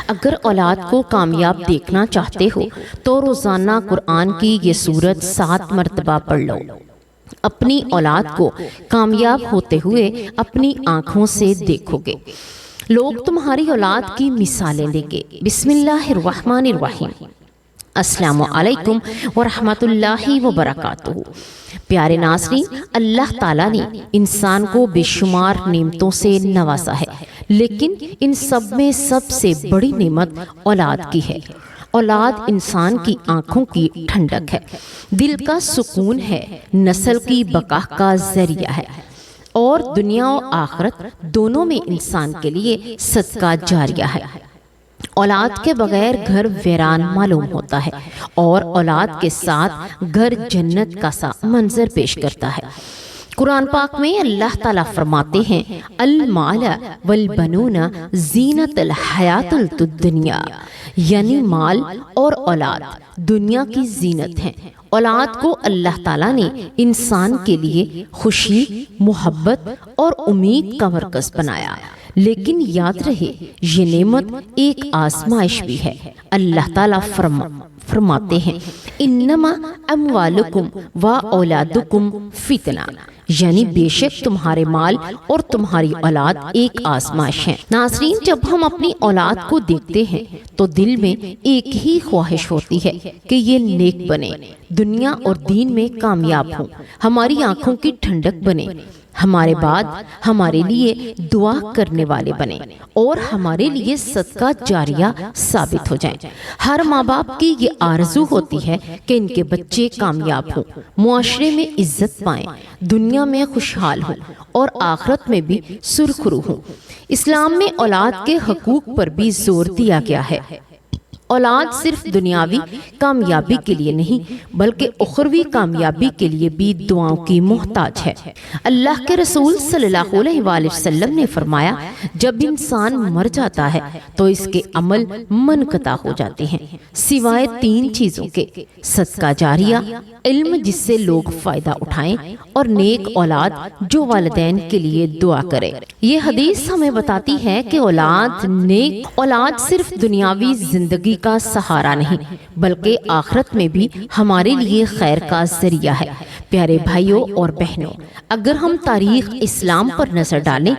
اگر اولاد کو کامیاب دیکھنا چاہتے ہو تو روزانہ قرآن کی یہ سورت 7 مرتبہ پڑھ لو۔ اپنی اولاد کو کامیاب ہوتے ہوئے اپنی آنکھوں سے دیکھو گے۔ لوگ تمہاری اولاد کی مثالیں لیں گے۔ بسم اللہ الرحمن الرحیم۔ السلام علیکم ورحمۃ اللہ وبرکاتہ۔ پیارے ناظرین، اللہ تعالیٰ نے انسان کو بے شمار نعمتوں سے نوازا ہے، لیکن ان سب میں سب سے بڑی نعمت اولاد کی ہے۔ اولاد انسان کی آنکھوں کی ٹھنڈک ہے، دل کا سکون ہے، نسل کی بقا کا ذریعہ ہے، اور دنیا و آخرت دونوں میں انسان کے لیے صدقہ جاریہ ہے۔ اولاد کے بغیر گھر ویران معلوم ہوتا ہے، اور اولاد کے ساتھ گھر جنت کا سا منظر پیش کرتا ہے۔ قرآن پاک میں اللہ تعالیٰ فرماتے ہیں، المال والبنون زینت الحیات الدنیا، یعنی مال اور اولاد دنیا کی زینت ہیں۔ اولاد کو اللہ تعالیٰ نے انسان کے لیے خوشی، محبت اور امید کا مرکز بنایا، لیکن یاد رہے یہ نعمت ایک آزمائش بھی ہے۔ اللہ تعالیٰ فرماتے ہیں، انما اموالکم و اولادکم فتنہ، یعنی بے شک تمہارے مال اور تمہاری اولاد ایک آزمائش ہے۔ ناظرین، جب ہم اپنی اولاد کو دیکھتے ہیں تو دل میں ایک ہی خواہش ہوتی ہے کہ یہ نیک بنے، دنیا اور دین میں کامیاب ہوں، ہماری آنکھوں کی ٹھنڈک بنے، ہمارے بعد ہمارے لیے دعا کرنے والے بنے، اور ہمارے لیے صدقہ جاریہ ثابت ہو جائیں۔ ہر ماں باپ کی یہ آرزو ہوتی ہے کہ ان کے بچے کامیاب ہوں، معاشرے میں عزت پائیں، دنیا میں خوشحال ہوں، اور آخرت میں بھی سرخرو ہوں۔ اسلام میں اولاد کے حقوق پر بھی زور دیا گیا ہے۔ اولاد صرف دنیاوی کامیابی کے لیے نہیں بلکہ اخروی کامیابی کے لیے بھی دعاؤں کی محتاج ہے۔ اللہ کے رسول صلی اللہ علیہ وآلہ وسلم نے فرمایا، جب انسان مر جاتا ہے تو اس کے عمل منقطع ہو جاتے ہیں سوائے 3 چیزوں کے: صدقہ جاریہ، علم جس سے لوگ فائدہ اٹھائیں، اور نیک اولاد جو والدین کے لیے دعا کرے۔ یہ حدیث ہمیں بتاتی ہے کہ نیک اولاد صرف دنیاوی زندگی کا سہارا نہیں بلکہ آخرت میں بھی ہمارے لیے خیر کا ذریعہ ہے۔ پیارے بھائیوں اور بہنوں، اگر ہم تاریخ اسلام پر نظر ڈالیں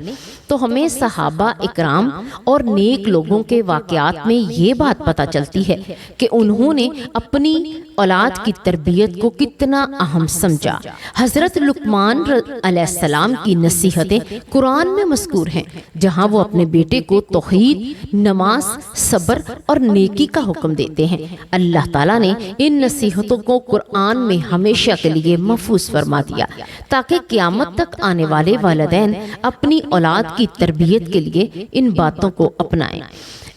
تو ہمیں صحابہ اکرام اور نیک لوگوں کے واقعات میں یہ بات پتہ چلتی ہے کہ انہوں نے اپنی اولاد کی تربیت کو کتنا اہم سمجھا۔ حضرت لقمان علیہ السلام کی نصیحتیں قرآن میں مذکور ہیں، جہاں وہ اپنے بیٹے کو توحید، نماز، صبر اور نیکی کا حکم دیتے ہیں۔ اللہ تعالیٰ نے ان نصیحتوں کو قرآن میں ہمیشہ کے لیے محفوظ فرما دیا تاکہ قیامت تک آنے والے والدین اپنی اولاد کی تربیت کے لیے ان باتوں کو اپنائیں۔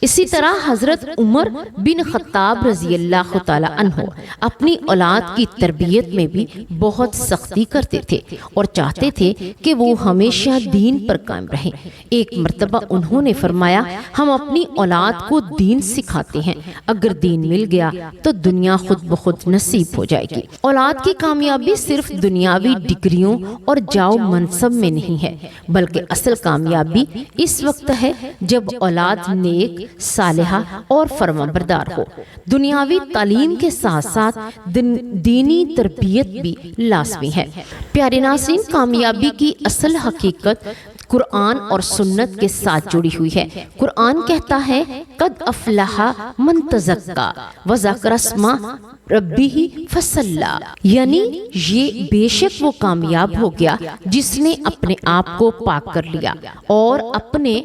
اسی طرح حضرت عمر بن خطاب رضی اللہ تعالی عنہ اپنی اولاد کی تربیت میں بھی بہت سختی کرتے تھے اور چاہتے تھے کہ وہ ہمیشہ دین پر قائم رہیں۔ ایک مرتبہ انہوں نے فرمایا، ہم اپنی اولاد کو دین سکھاتے ہیں، اگر دین مل گیا تو دنیا خود بخود نصیب ہو جائے گی۔ اولاد کی کامیابی صرف دنیاوی ڈگریوں اور جاؤ منصب میں نہیں ہے، بلکہ اصل کامیابی اس وقت ہے جب اولاد نیک، صالحہ اور فرمانبردار ہو۔ دنیاوی تعلیم کے ساتھ ساتھ دینی تربیت بھی لازمی ہے۔ پیارے ناظرین، کامیابی کی اصل حقیقت قرآن اور سنت کے ساتھ جڑی ہوئی ہے۔ قرآن کہتا ہے، قد افلح من تزکا وذکر اسم ربہ فصلی، یعنی یہ بے شک وہ کامیاب ہو گیا جس نے اپنے آپ کو پاک کر لیا اور اپنے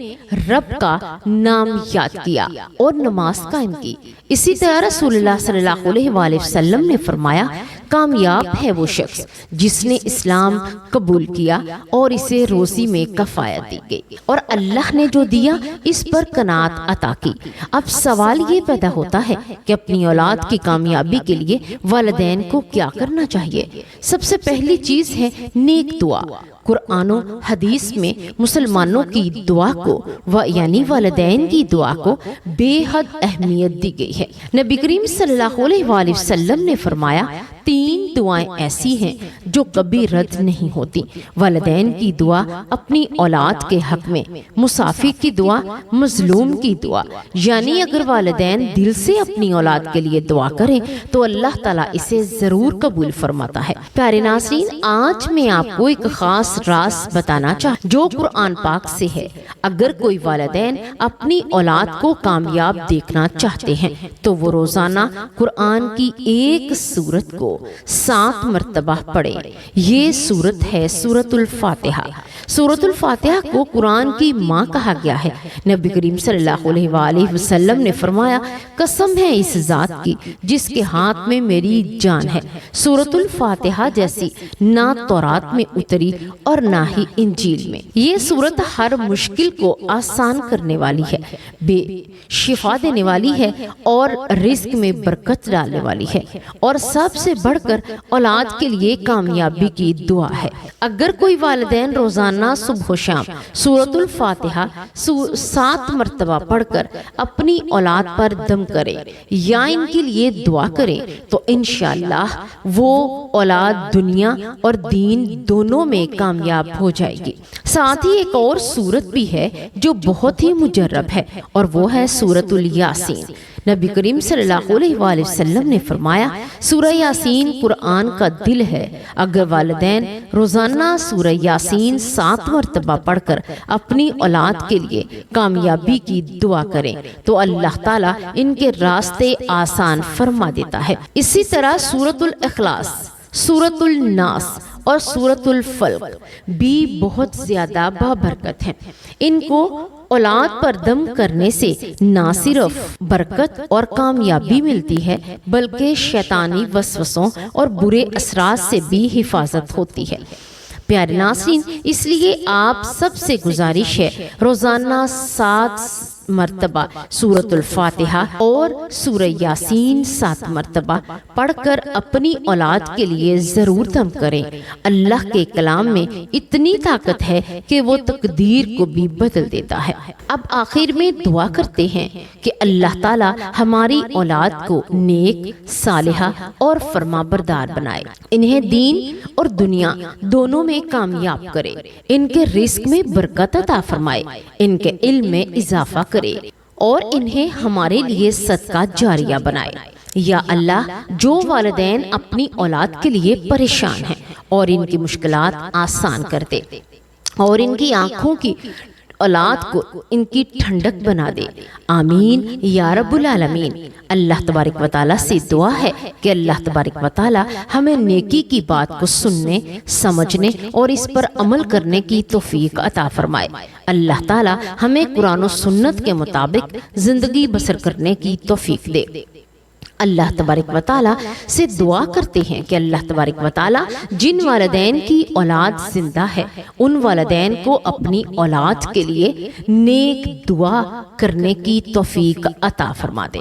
رب کا نام یاد کیا اور نماز قائم کی۔ اسی طرح رسول اللہ صلی اللہ علیہ وآلہ وسلم نے فرمایا، کامیاب ہے وہ شخص جس نے اسلام قبول کیا اور اسے روزی میں کفایت دی گئی، اور اللہ نے جو دیا اس پر قناعت عطا کی۔ اب سوال یہ پیدا ہوتا ہے کہ اپنی اولاد کی کامیابی کے لیے والدین کو کیا کرنا چاہیے؟ سب سے پہلی چیز ہے نیک دعا۔ قرآن و حدیث میں مسلمانوں کی دعا کو یعنی والدین کی دعا کو بے حد اہمیت دی گئی ہے۔ نبی کریم صلی اللہ علیہ وآلہ وسلم نے فرمایا، 3 دعائیں ایسی ہیں جو کبھی رد نہیں ہوتی۔ والدین کی دعا اپنی اولاد کے حق میں، مسافر کی دعا مظلوم کی دعا، یعنی اگر والدین دل سے اپنی اولاد کے لیے دعا کریں تو اللہ تعالیٰ اسے ضرور قبول فرماتا ہے۔ پیارے ناظرین، آج میں آپ کو ایک خاص راز بتانا چاہتا جو قرآن پاک سے ہے۔ اگر کوئی والدین اپنی اولاد کو کامیاب دیکھنا چاہتے ہیں تو وہ روزانہ قرآن کی ایک سورت کو 7 مرتبہ پڑھیں۔ یہ سورت ہے سورۃ الفاتحہ۔ سورۃ الفاتحہ کو قرآن کی ماں کہا گیا ہے۔ نبی کریم صلی اللہ علیہ وآلہ وسلم نے فرمایا، قسم ہے اس ذات کی جس کے ہاتھ میں میری جان ہے، سورۃ الفاتحہ جیسی نہ تورات میں اتری اور نہ ہی انجیل میں۔ یہ سورت ہر مشکل کو آسان کرنے والی ہے، بے شفا دینے والی ہے اور رزق میں برکت ڈالنے والی ہے، اور سب سے بڑھ کر اولاد کے لیے کامیابی کی دعا ہے۔ اگر کوئی والدین روزانہ صبح و شام سورۃ الفاتحہ 7 مرتبہ پڑھ کر اپنی اولاد پر دم کرے یا ان کے لیے دعا کرے تو انشاءاللہ وہ اولاد دنیا اور دین دونوں میں کامیاب ہو جائے گی۔ ساتھ ہی ایک اور سورت بھی ہے جو بہت ہی مجرب ہے، اور وہ ہے سورۃ الیاسین۔ نبی کریم صلی اللہ علیہ وآلہ وسلم نے فرمایا، سورہ یاسین قرآن کا دل ہے۔ اگر والدین روزانہ سورہ یاسین 7 مرتبہ پڑھ کر اپنی اولاد کے لیے کامیابی کی دعا کریں تو اللہ تعالیٰ ان کے راستے آسان فرما دیتا ہے۔ اسی طرح سورۃ الاخلاص، سورۃ الناس اور سورۃ الفلق بھی بہت زیادہ بابرکت ہیں۔ ان کو اولاد پر دم کرنے سے نہ صرف برکت اور کامیابی ملتی ہے بلکہ شیطانی وسوسوں اور برے اثرات سے بھی حفاظت ہوتی ہے۔ پیارے ناظرین، اس لیے آپ سب سے گزارش ہے روزانہ 7 مرتبہ سورۃ الفاتحہ اور سورہ یاسین 7 مرتبہ پڑھ کر اپنی اولاد کے لیے ضرور دم کریں۔ اللہ کے کلام میں اتنی طاقت ہے کہ وہ تقدیر کو بھی بدل دیتا ہے۔ اب آخر میں دعا کرتے ہیں کہ اللہ تعالیٰ ہماری اولاد کو نیک، صالحہ اور فرما بردار بنائے، انہیں دین اور دنیا دونوں میں کامیاب کرے، ان کے رزق میں برکت عطا فرمائے، ان کے علم میں اضافہ کرے اور انہیں ہمارے لیے صدقہ جاریہ بنائے۔ یا اللہ، جو والدین اپنی اولاد کے لیے پریشان ہیں اور ان کی مشکلات آسان کر دے اور ان کی آنکھوں کی اولاد کو ان کی ٹھنڈک بنا دے، آمین یا رب العالمین۔ اللہ تبارک و تعالیٰ سے دعا ہے کہ اللہ تبارک و تعالیٰ ہمیں نیکی کی بات کو سننے، سمجھنے اور اس پر عمل کرنے کی توفیق عطا فرمائے۔ اللہ تعالیٰ ہمیں قرآن و سنت کے مطابق زندگی بسر کرنے کی توفیق دے۔ اللہ تبارک و تعالیٰ سے دعا کرتے ہیں کہ اللہ تبارک و تعالیٰ جن والدین کی اولاد زندہ ہے ان والدین کو اپنی اولاد کے لیے نیک دعا کرنے کی توفیق عطا فرما دے،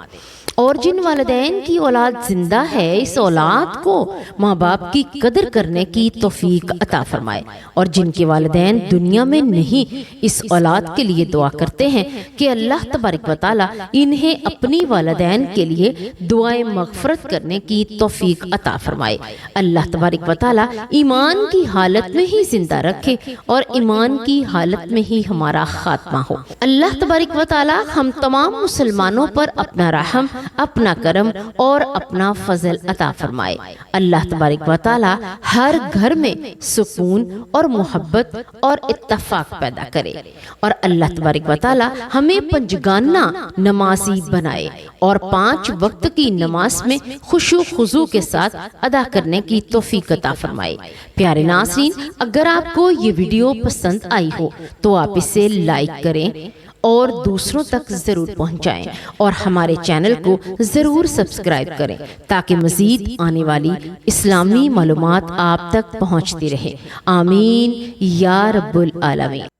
اور جن والدین کی اولاد زندہ ہے اس اولاد کو ماں باپ کی قدر کرنے کی توفیق عطا فرمائے، اور جن کے والدین دنیا میں نہیں اس اولاد کے لیے دعا کرتے ہیں کہ اللہ تبارک و تعالیٰ انہیں اپنی والدین کے لیے دعائیں مغفرت کرنے کی توفیق عطا فرمائے۔ اللہ تبارک و تعالیٰ ایمان کی حالت میں ہی زندہ رکھے اور ایمان کی حالت میں ہی ہمارا خاتمہ ہو۔ اللہ تبارک و تعالیٰ ہم تمام مسلمانوں پر اپنا رحم، اپنا کرم اور اپنا فضل عطا فرمائے۔ اللہ تبارک و تعالیٰ ہر گھر میں سکون اور محبت اور اتفاق پیدا کرے، اور اللہ تبارک و تعالیٰ ہمیں پنجگانہ نمازی بنائے اور 5 وقت کی نماز میں خشوع خضوع کے ساتھ ادا کرنے کی توفیق عطا فرمائے۔ پیارے ناظرین، اگر آپ کو یہ ویڈیو پسند آئی ہو تو آپ اسے لائک کریں اور دوسروں تک ضرور پہنچائیں، اور ہمارے چینل کو ضرور سبسکرائب کریں تاکہ مزید آنے والی اسلامی معلومات آپ تک پہنچتی رہے۔ آمین یا رب العالمین۔